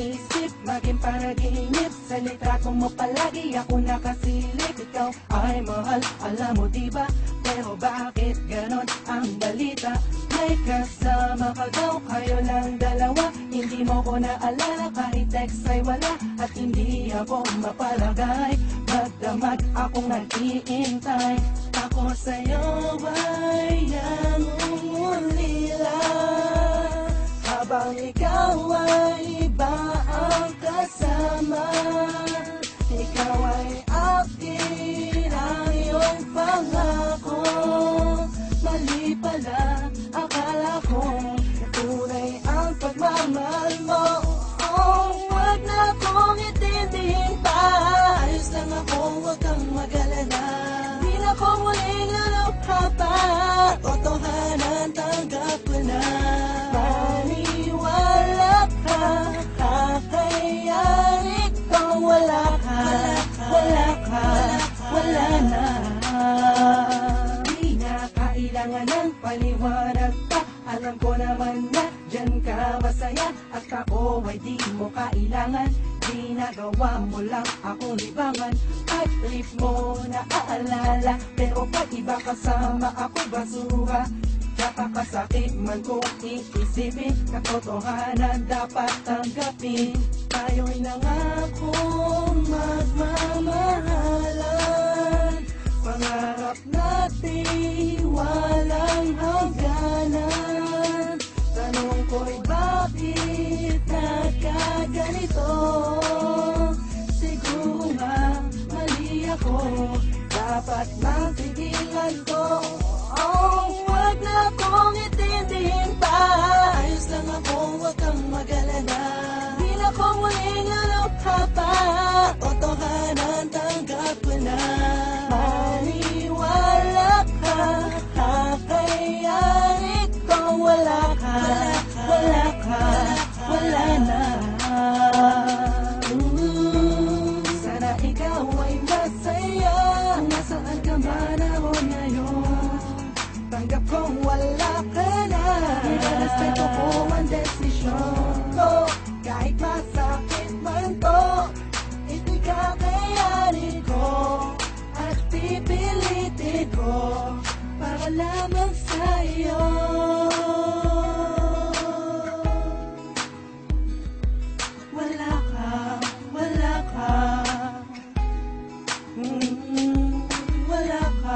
isip, maging panaginip. Sa litrato mo palagi ako nakasilip. Ikaw ay mahal, alam mo diba? Pero bakit ganon ang balita? May kasama ka daw, kayo lang dalawa. Hindi mo ko naalala, kahit text ay wala. At hindi ako mapalagay, magdamag akong nag-iintay. Ako sa'yo ay nangungulila, habang ikaw ay iba ang kasama. Ikaw ay akin, ang iyong pangako. Mali pala, akala ko tunay ang pagmamahal mo. Wag na kong itindihin pa, ayos lang ako, wag kang mag-alala. Di na ko muling lulukha pa, totohanan tanggap ko na. Maniwala ka, kakayanin kung wala ka, wala ka, wala na. Di na kailangan ng paliwanag pa, alam ko naman na dyan ka masaya. At ako ay di mo kailangan, ginagawa mo lang akong libangan. At trip mo na aalala, pero pag iba kasama ako basura. Napakasakit man kung iisipin, katotohanan dapat tanggapin. Tayo'y nangakong magmamahalan, pangarap natin walang hangganan. Tanong ko'y bakit nagkaganito? Siguro nga mali ako, dapat nang tigilan ko. Wag na kong itindihin pa, ayos lang ako, wag kang mag-alala. Di na ko muling lulukha pa, totohanan tanggap ko na. Maniwala ka, kakayanin kung wala ka, wala ka, wala na. Sana ikaw ay masaya, nasaan ka man ako ngayon. Tanggap kong wala ka na, irerespeto ko ang desisyon ko. Kahit masakit man to, ito'y kakayanin ko. At pipilitin ko, para lamang sa'yo. Wala ka, wala ka, wala ka.